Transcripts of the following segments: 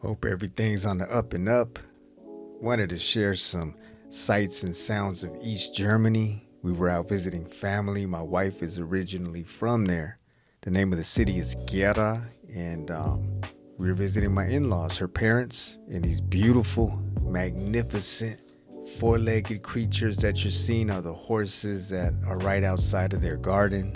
Hope everything's on the up and up. Wanted to share some sights and sounds of East Germany. We were out visiting family. My wife is originally from there. The name of the city is Gera, and we were visiting my in-laws, her parents, and these beautiful, magnificent, four-legged creatures that you're seeing are the horses that are right outside of their garden.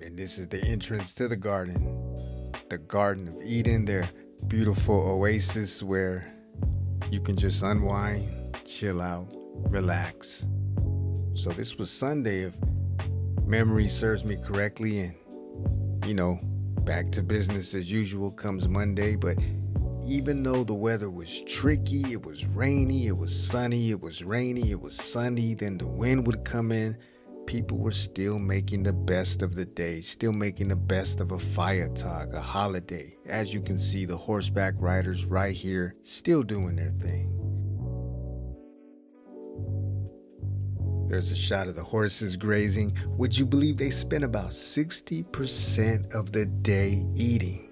And this is the entrance to the Garden of Eden, their beautiful oasis where you can just unwind, chill out, relax. So this was Sunday, if memory serves me correctly, and back to business as usual comes Monday. But even though the weather was tricky, it was rainy, it was sunny, it was rainy, it was sunny, then the wind would come in, people were still making the best of the day, still making the best of a Feiertag, a holiday. As you can see, the horseback riders right here still doing their thing. There's a shot of the horses grazing. Would you believe they spend about 60% of the day eating,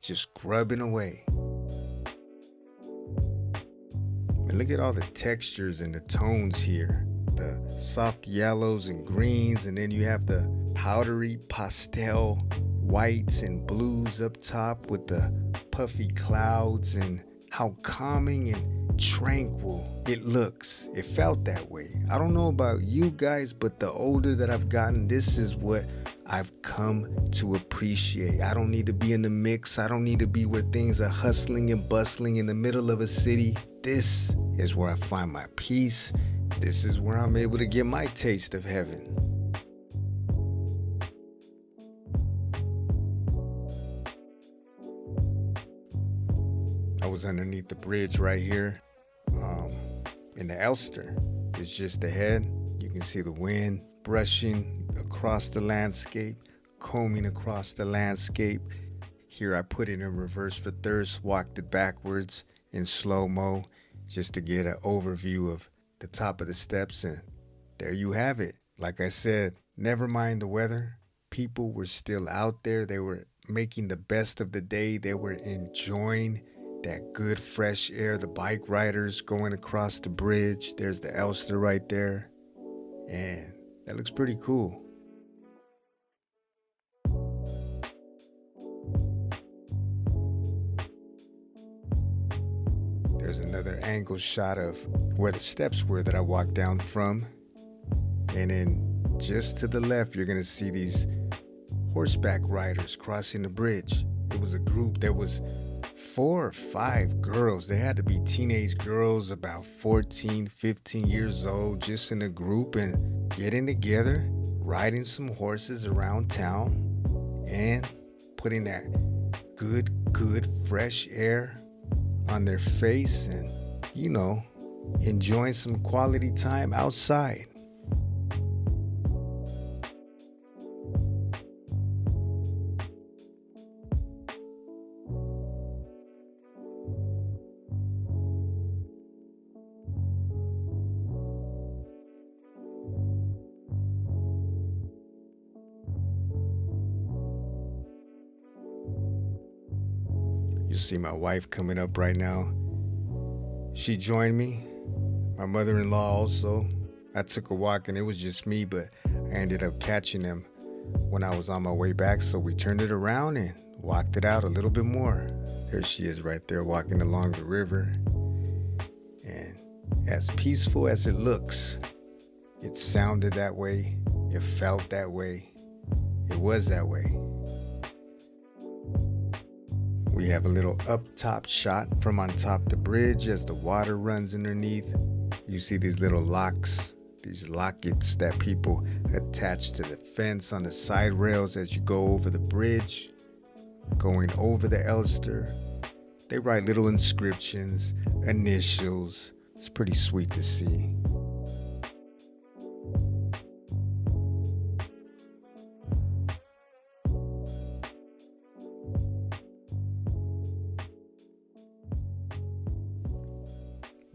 just grubbing away? And look at all the textures and the tones here. The soft yellows and greens, and then you have the powdery pastel whites and blues up top with the puffy clouds, and how calming and tranquil it looks. It felt that way. I don't know about you guys, but the older that I've gotten, this is what I've come to appreciate. I don't need to be in the mix. I don't need to be where things are hustling and bustling in the middle of a city. This is where I find my peace. This is where I'm able to get my taste of heaven. I was underneath the bridge right here in the Elster. It's just ahead. You can see the wind brushing across the landscape, combing across the landscape. Here I put it in reverse for thirst, walked it backwards in slow-mo just to get an overview of the top of the steps, and there you have it. Like I said, never mind the weather. People were still out there. They were making the best of the day. They were enjoying that good fresh air. The bike riders going across the bridge. There's the Elster right there, and that looks pretty cool. There's another angle shot of where the steps were that I walked down from. And then just to the left, you're going to see these horseback riders crossing the bridge. It was a group. There was 4 or 5 girls. They had to be teenage girls, about 14, 15 years old, just in a group and getting together, riding some horses around town and putting that good, fresh air on their face and, enjoying some quality time outside. You see my wife coming up right now. She joined me. My mother-in-law also. I took a walk and it was just me, but I ended up catching them when I was on my way back. So we turned it around and walked it out a little bit more. There she is right there walking along the river. And as peaceful as it looks, it sounded that way. It felt that way. It was that way. We have a little up top shot from on top the bridge as the water runs underneath. You see these little locks, these lockets that people attach to the fence on the side rails as you go over the bridge. Going over the Elster, they write little inscriptions, initials. It's pretty sweet to see.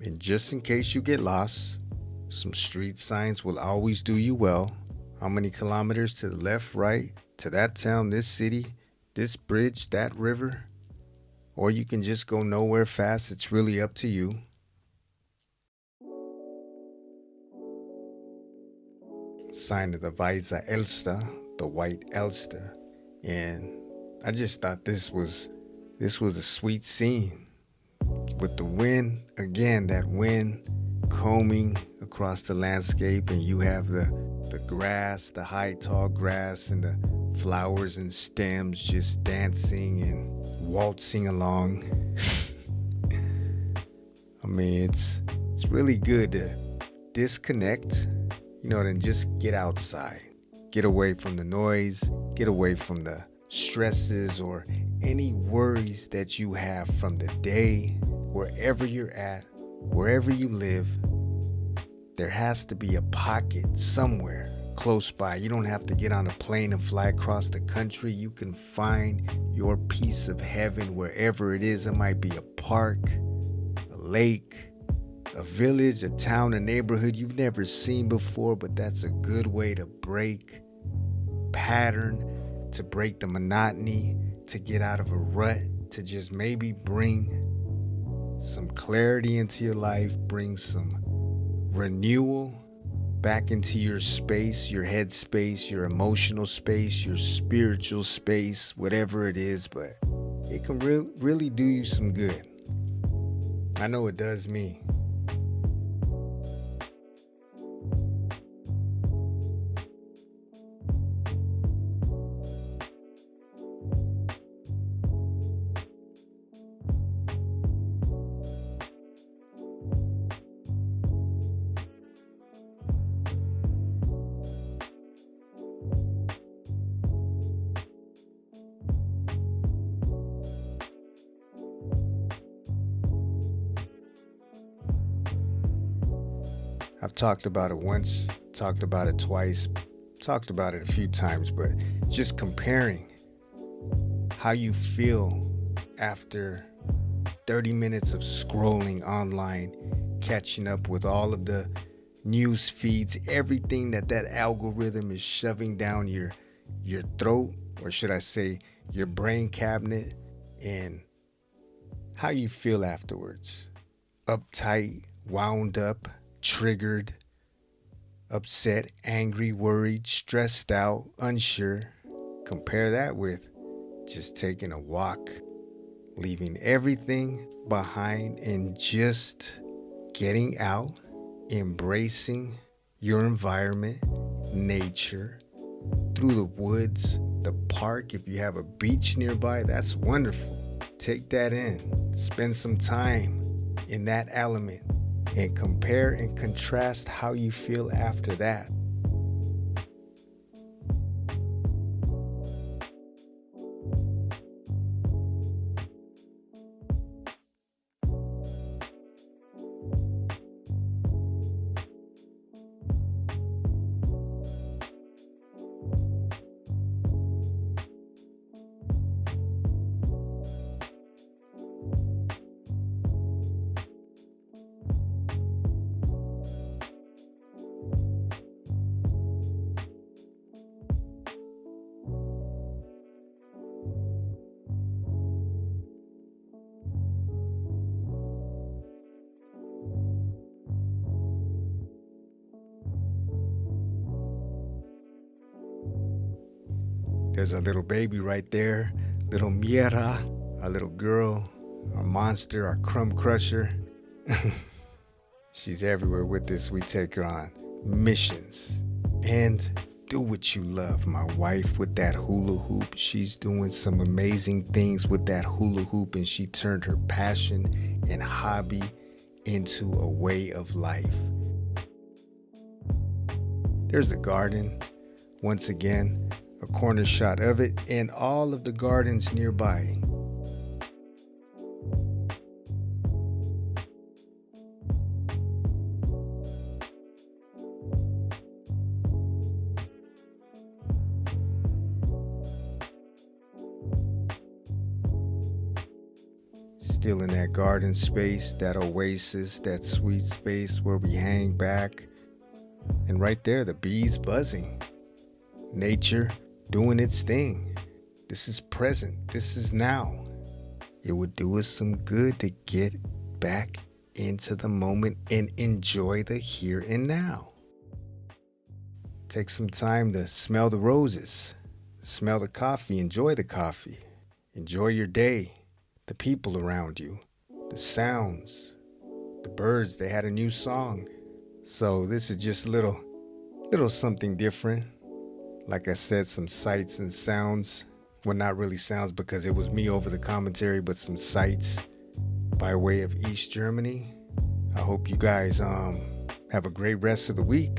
And just in case you get lost, Some street signs will always do you well. How many kilometers to the left, right, to that town, this city, this bridge, that river? Or you can just go nowhere fast. It's really up to you. Sign of the Weiße Elster, the White Elster. And I just thought this was a sweet scene. With the wind, again, that wind combing across the landscape, and you have the grass, the high tall grass, and the flowers and stems just dancing and waltzing along. I mean, it's really good to disconnect, and just get outside. Get away from the noise, get away from the stresses or any worries that you have from the day. Wherever you're at, wherever you live, there has to be a pocket somewhere close by. You don't have to get on a plane and fly across the country. You can find your piece of heaven wherever it is. It might be a park, a lake, a village, a town, a neighborhood you've never seen before, but that's a good way to break pattern, to break the monotony, to get out of a rut, to just maybe bring some clarity into your life, bring some renewal back into your space, your head space, your emotional space, your spiritual space, whatever it is, but it can really do you some good. I know it does me. I've talked about it once, talked about it twice, talked about it a few times, but just comparing how you feel after 30 minutes of scrolling online, catching up with all of the news feeds, everything that algorithm is shoving down your throat, or should I say your brain cabinet, and how you feel afterwards. Uptight, wound up, triggered, upset, angry, worried, stressed out, unsure. Compare that with just taking a walk, leaving everything behind and just getting out, embracing your environment, nature, through the woods, the park. If you have a beach nearby, that's wonderful. Take that in. Spend some time in that element and compare and contrast how you feel after that. There's a little baby right there, little Gera, our little girl, our monster, our crumb crusher. She's everywhere with us. We take her on missions. And do what you love. My wife with that hula hoop, she's doing some amazing things with that hula hoop, and she turned her passion and hobby into a way of life. There's the garden. Once again, a corner shot of it and all of the gardens nearby. Still in that garden space, that oasis, that sweet space where we hang back, And right there, the bees buzzing. Nature doing its thing. This is present. This is now. It would do us some good to get back into the moment and enjoy the here and now. Take some time to smell the roses, smell the coffee, enjoy the coffee, enjoy your day, the people around you, the sounds, the birds. They had a new song. So this is just a little something different. Like I said, some sights and sounds. Well, not really sounds because it was me over the commentary, but some sights by way of East Germany. I hope you guys have a great rest of the week.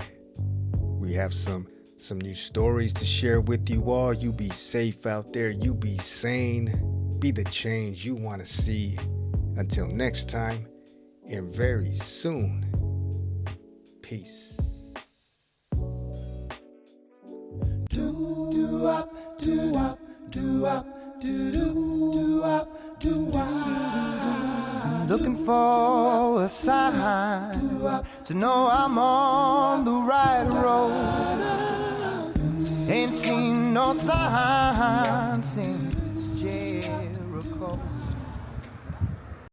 We have some new stories to share with you all. You be safe out there. You be sane. Be the change you want to see. Until next time, and very soon. Peace. I'm looking for a sign to know I'm on the right road. Ain't seen no sign since Jericho.